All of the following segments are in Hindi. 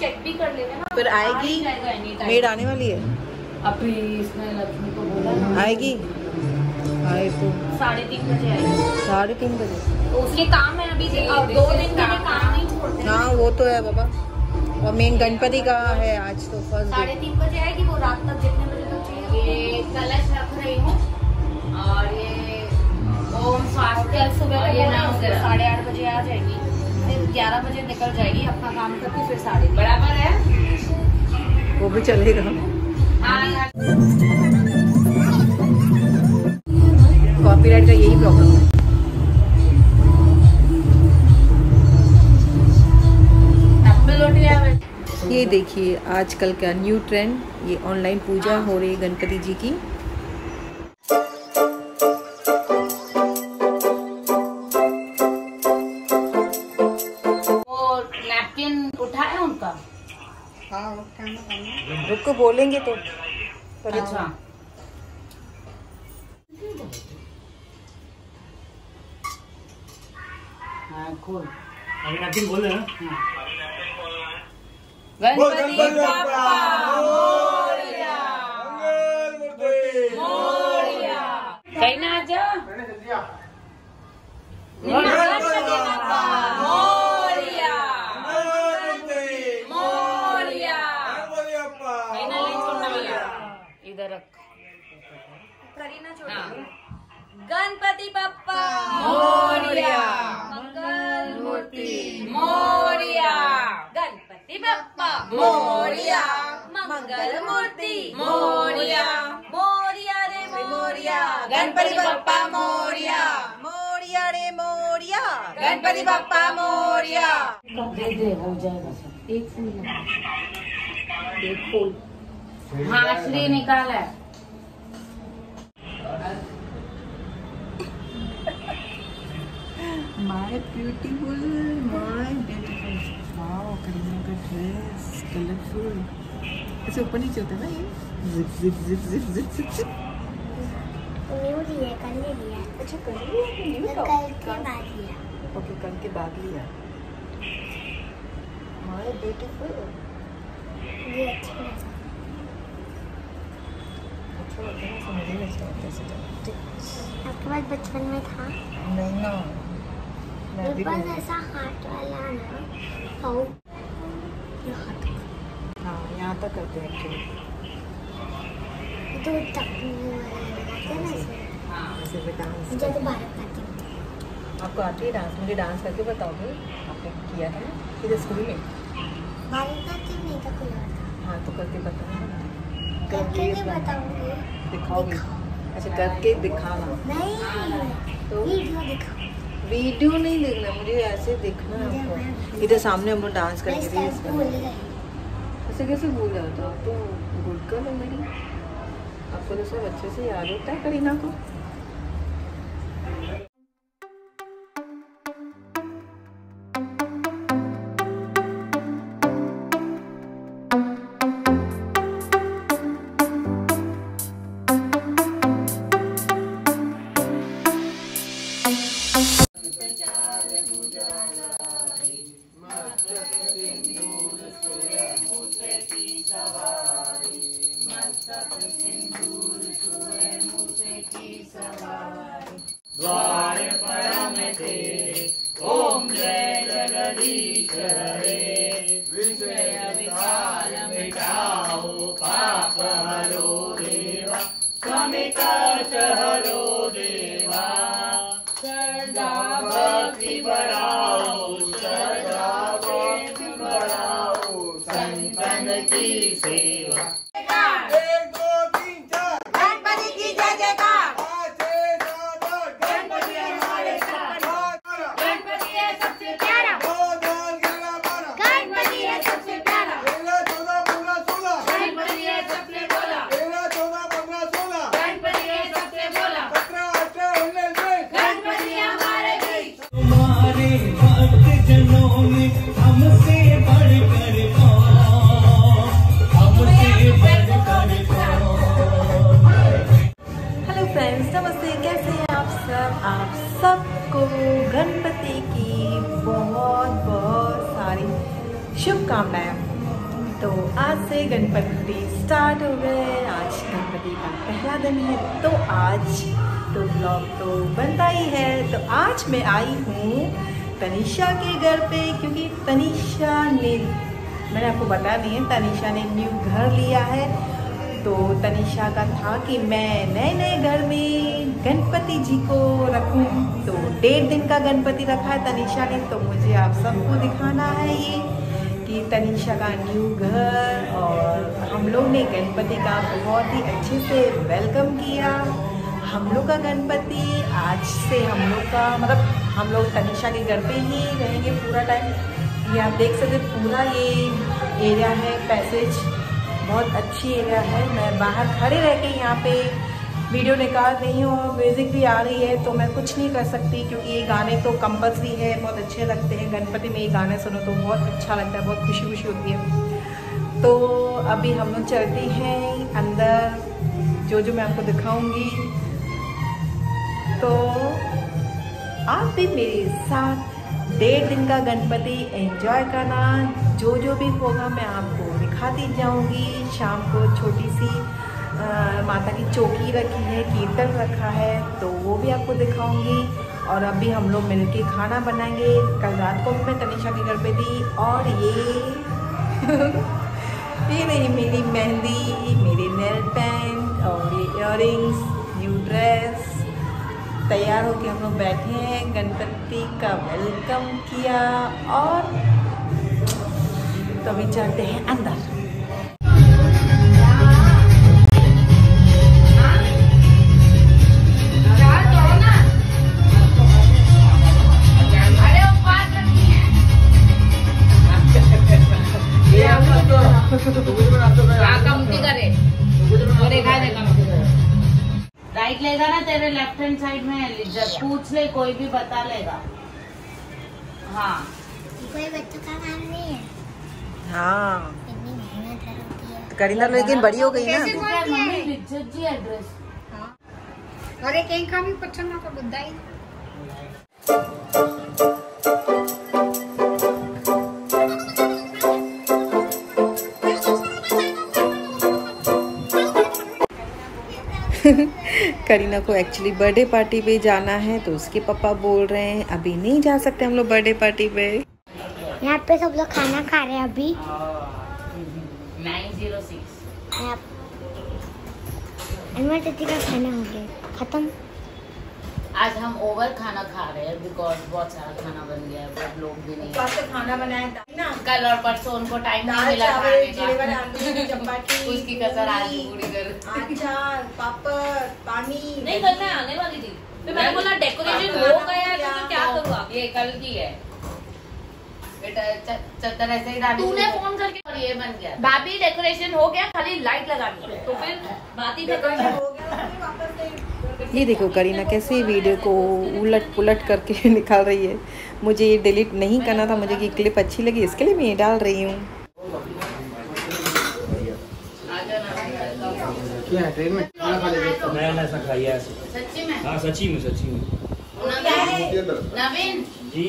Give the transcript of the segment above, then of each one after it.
चेक भी कर लेना ना। फिर आएगी, मेड आने वाली है अभी, इसने लक्ष्मी को बोला ना आएगी। आए तो 3:30 बजे आएगी। 3:30 बजे तो उसके काम है अभी, 2 दिन के लिए काम नहीं छोड़ते। हाँ वो तो है बाबा। और मेन गणपति का है आज तो फर्स्ट 3:30 बजे आएगी वो, रात तक जितने बजे तक चाहिए। ये कलश रख रही हूँ और ये ओम स्वास्थ्य सुबह 8:30 बजे आ जाएगी, फिर 11 बजे निकल जाएगी अपना काम करके, फिर 12:30 बराबर है, वो भी चलेगा। कॉपीराइट का यही प्रॉब्लम है। ये देखिए आजकल का न्यू ट्रेंड, ये ऑनलाइन पूजा हो रही है गणपति जी की। वो नैपकिन उठाए उनका। हाँ रुक को बोलेंगे तो। अच्छा हाँ खोल, अभी नैपकिन बोल रहे हैं। गणपति बप्पा मोरया, मोरया। कहीं ना जा। गणपति बप्पा मोरया, मोरया। कहीं ना ले छोड़ना वाला, इधर रख। करीना छोड़। गणपति बप्पा मोरया, मंगल मूर्ति मोरया। गणपति बप्पा मोरया, मंगल मूर्ति मोरया। मोरया रे मोरया, गणपति बप्पा मोरया। मोरिया रे मोरिया, गणपति बप्पा मोरया। दे दे हो जाएगा सब। एक से एक फूल। हाँ श्री निकाल है। My beautiful, my beautiful. Wow Kareena का ड्रेस कलरफुल। ऐसे ऊपर नीचे होता है ना ये, zip zip zip zip zip zip zip. New लिया, कल नहीं लिया। अच्छा कल लिया, कल के बाद लिया। ओके कल के बाद लिया। माय ब्यूटीफुल, ये अच्छा लगा। अच्छा लगता है, समझ में अच्छा लगता है सजावट। आपके पास बचपन में था? नहीं ना, मेरे पास ऐसा हाथ वाला ना, और हाँ यहाँ तक करते हैं एक्चुअली। तो तकने वाला लगाते ना ऐसे। ऐसे भी डांस मुझे तो भारत नाट्यम। आपको आती है डांस? मुझे डांस करके बताओगे, आपने किया है ना किधर स्कूल में? भारत नाट्यम नहीं था, खुला था। हाँ तो करके बताना, करके नहीं बताऊंगी। दिखाओगे? अच्छा करके दिखाना। नहीं तो वीडियो दिखाओ। वीडियो नहीं देखना मुझे, ऐसे देखना है आपको। इधर सामने हम लोग डांस करके रील्स बनाएंगे। ऐसे कैसे भूल जाता? आप तो गुड गर्ल हो मेरी, आपको तो सब अच्छे से याद होता है करीना को। द्वार परम तेरे ओम जय जगदीश हरे, विषय विकार मिटाओ पाप हरो देवा, स्वामिकाच हरो देवा। श्रद्धा भक्ति बढ़ाओ, श्रद्धा भक्ति बढ़ाओ, संतन की सेवा। आप सबको गणपति की बहुत बहुत सारी शुभकामनाएं। तो आज से गणपति स्टार्ट हो गए। आज गणपति का पहला दिन है तो आज तो ब्लॉग तो बनता ही है। तो आज मैं आई हूँ तनिषा के घर पे, क्योंकि तनिषा ने, मैंने आपको बताया नहीं है, तनिषा ने न्यू घर लिया है। तो तनिषा का था कि मैं नए नए घर में गणपति जी को रखूं। तो 1.5 दिन का गणपति रखा है तनिषा ने। तो मुझे आप सबको दिखाना है ये कि तनिषा का न्यू घर, और हम लोग ने गणपति का बहुत ही अच्छे से वेलकम किया। हम लोग का गणपति आज से हम लोग का मतलब हम लोग तनिषा के घर पे ही रहेंगे पूरा टाइम। ये आप देख सकते पूरा ये एरिया है, पैसेज बहुत अच्छी एरिया है। मैं बाहर खड़े रह के यहाँ पे वीडियो निकाल रही हूँ और म्यूज़िक भी आ रही है, तो मैं कुछ नहीं कर सकती क्योंकि ये गाने तो कंपल्सरी है, बहुत अच्छे लगते हैं। गणपति में ये गाने सुनो तो बहुत अच्छा लगता है, बहुत खुशी खुशी होती है। तो अभी हम लोग चलते हैं अंदर, जो मैं आपको दिखाऊंगी। तो आप भी मेरे साथ 1.5 दिन का गणपति एंजॉय करना। जो भी होगा मैं आपको दिखाती जाऊंगी। शाम को छोटी सी माता की चौकी रखी है, कीर्तन रखा है, तो वो भी आपको दिखाऊंगी। और अभी हम लोग मिलके खाना बनाएंगे। कल रात को भी मैं तनिषा के घर पे थी। और ये रही मेरी मेहंदी, मेरे नेल पेंट और ये इयररिंग्स, न्यू ड्रेस। तैयार होके हम लोग बैठे हैं, गणपति का वेलकम किया और तो अभी चलते हैं अंदर। राइट लेगा ना, तेरे लेफ्ट हैंड साइड में पूछ ले, कोई भी बता लेगा। हाँ, कोई बच्चों का काम नहीं है। हाँ, इतनी मेहनत होती है। तो करीना लेकिन बड़ी हो गई ना। मम्मी लिज्जत जी एड्रेस। अरे कहीं का भी पत्थर ना कर बुद्धाई। करीना को एक्चुअली बर्थडे पार्टी पे जाना है, तो उसके पापा बोल रहे हैं अभी नहीं जा सकते हम लोग बर्थडे पार्टी पे। यहाँ पे सब लोग खाना खा रहे हैं अभी। 906 अनवर चाची का खाना हो गया खत्म। आज हम ओवर खाना खा रहे हैं बिकॉज बहुत सारा खाना बन गया है, बहुत लोग भी नहीं है। खाना बनाया ना कल और परसों उनको टाइम नहीं मिला खाने का। उसकी कसर आज पूरी कर। अचार, पापड़, पानी। नहीं, कल मैं आने वाली थी, फिर मैंने बोला डेकोरेशन हो गया है तो क्या करूँ आप? ये कल की है बेटा, चद्दर ऐसे ही डाली। तूने फोन करके और ये बन गया। भाभी डेकोरेशन हो गया, खाली लाइट लगानी है, तो फिर बात ही डेकोरेशन हो ये देखो करीना कैसे वीडियो को उलट पुलट करके निकाल रही है। मुझे ये डिलीट नहीं करना था, मुझे ये क्लिप अच्छी लगी इसके लिए मैं ये डाल रही हूँ। क्या है ट्रेन में खाना खा लेते हैं। नया ऐसा खाइए ऐसे। सच्ची में? हाँ सच्ची में सच्ची में। नवीन जी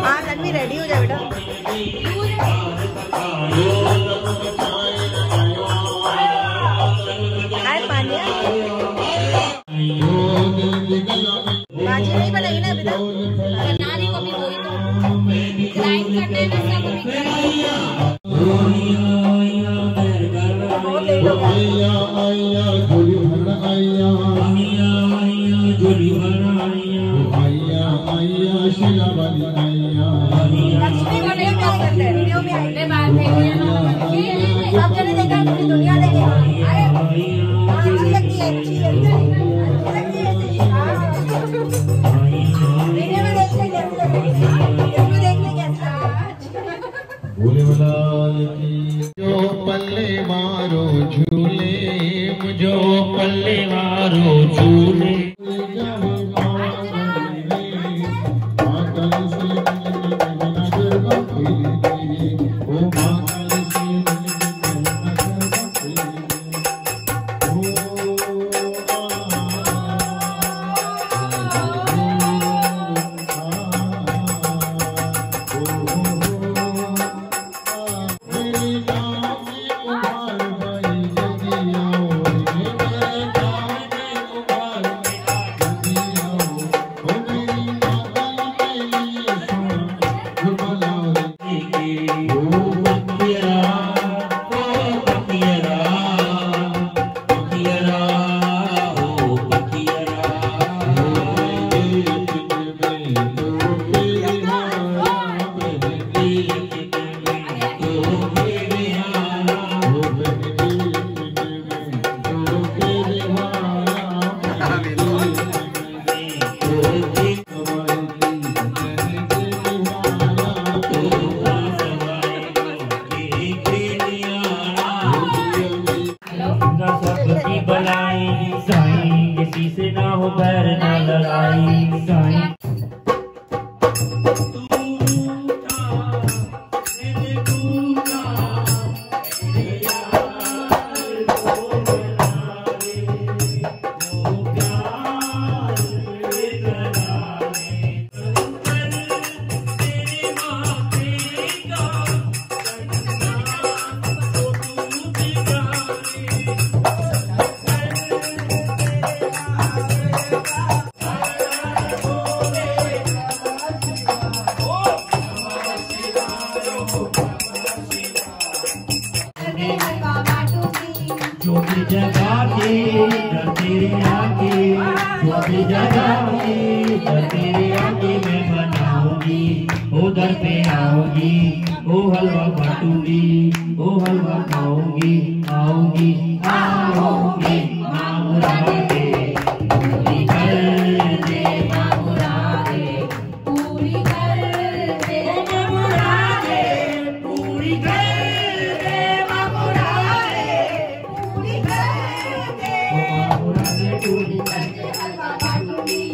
हाँ तन्वी रेडी हो जा बेटा। हाय पानिया, भाजी नहीं बनाई ना बेटा? बनाने को भी वही तो ग्राइंड करना है ना सब अभी। बहुत लेट हो गया। लक्ष्मी को वीडियो में आई करते हैं, वीडियो में आई। सब जने देखा पूरी दुनिया देखे। अरे अच्छी लगती है, अच्छी लगती है। वीडियो में देखने कैसी लगती है, इसमें देखने कैसा जो पल्ले मारो झूले, मुझो पल्ले मारो झूले। गाए जो भी जगा के दर तेरे आगे, जो भी जगा के दर तेरे आगे मैं बनाऊंगी, ओ दर पे आऊंगी, ओ हलवा बांटूंगी, ओ हलवा खाऊंगी, आऊंगी आऊंगी माँ मुरादे पूरी कर दे, माँ मुरादे पूरी कर दे, माँ मुरादे पूरी कर दे, माँ मुरादे पूरी कर दे, माँ मुरादे पूरी कर दे, हलवा बांटूंगी,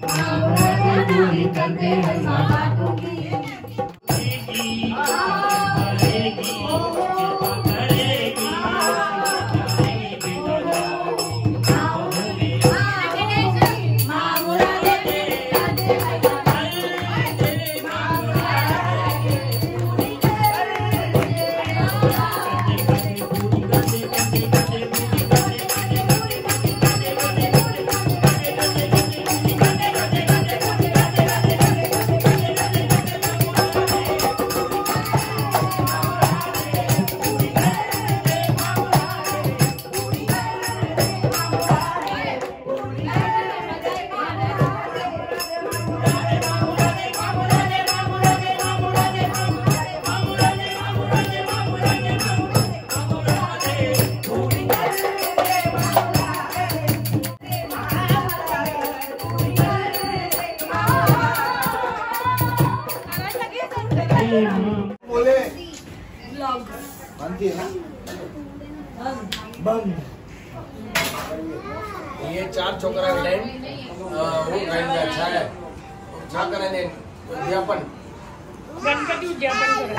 माँ मुरादे पूरी कर दे, हलवा बांटूंगी। बोले बनती है ना बंद। ये 4 छोकरा लैंड वो खाएंगे अच्छा है छा करेंगे उद्यापन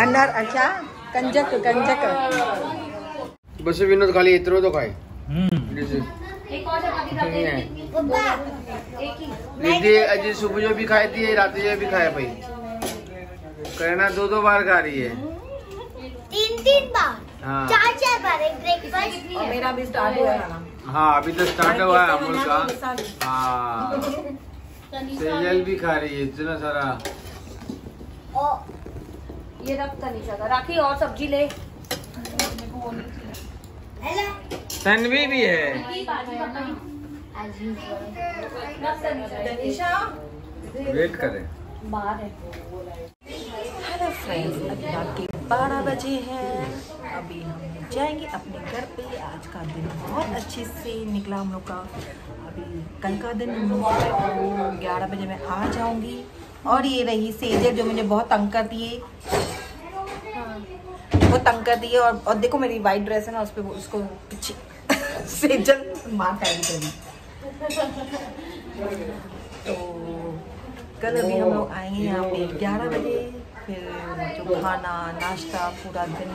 अंदर अच्छा कंजक कंजक बस विनोद खाली इतरो तो खाए एक और चपाती खाते हैं दीदी अजी सुबह जो भी खाई थी रात जो भी खाया भाई करना 2 बार खा रही है 3 बार हाँ 4 बार एक ब्रेकफास्ट और मेरा भी स्टार्ट हुआ है ना। हाँ अभी तो स्टार्ट हुआ है अमूल का। हाँ सेजल भी खा रही है इतना सारा। ये रख तनीषा का राखी और सब्जी ले। हेलो तन्वी भी है। वेट करें बाहर है। हेलो फ्रेंड्स, अभी रात के 12 बजे हैं। अभी हम जाएंगे अपने घर पे। आज का दिन बहुत अच्छे से निकला हम लोग का। अभी कल का दिन हम लोग 11 बजे मैं आ जाऊंगी। और ये रही सेजल जो मुझे बहुत तंग करती है, वो तंग करती है। और देखो मेरी वाइट ड्रेस है ना, उस पर उसको पीछे सेजल मार खाएगी कभी। तो कल अभी हम लोग आएंगे यहाँ पे 11 बजे। फिर जो खाना नाश्ता पूरा दिन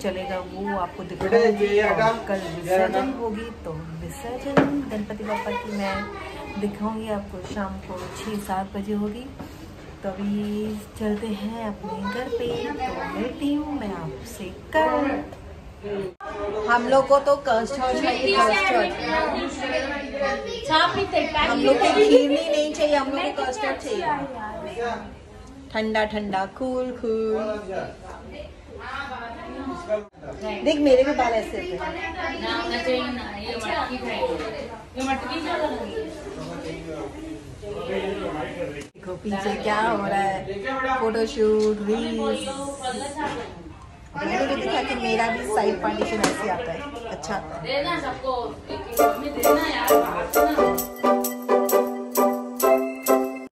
चलेगा वो आपको दिखाऊंगी। और कल विसर्जन होगी तो विसर्जन गणपति बापा की मैं दिखाऊंगी आपको। शाम को 6-7 बजे होगी। तो अभी चलते हैं अपने घर पे। तो मिलती हूँ मैं आपसे कल। हम लोग को तो कस्टर्ड चाहिए, कस्टर्ड। हम लोग को खीरनी नहीं चाहिए, हम लोग को कस्टर्ड चाहिए। ठंडा ठंडा कूल कूल। देख मेरे भी बाल ऐसे थे। देखो पीछे क्या हो रहा है, फोटोशूट रील्स। मैंने भी देखा कि मेरा भी साइड पार्टीशन ऐसे आता है, अच्छा आता है।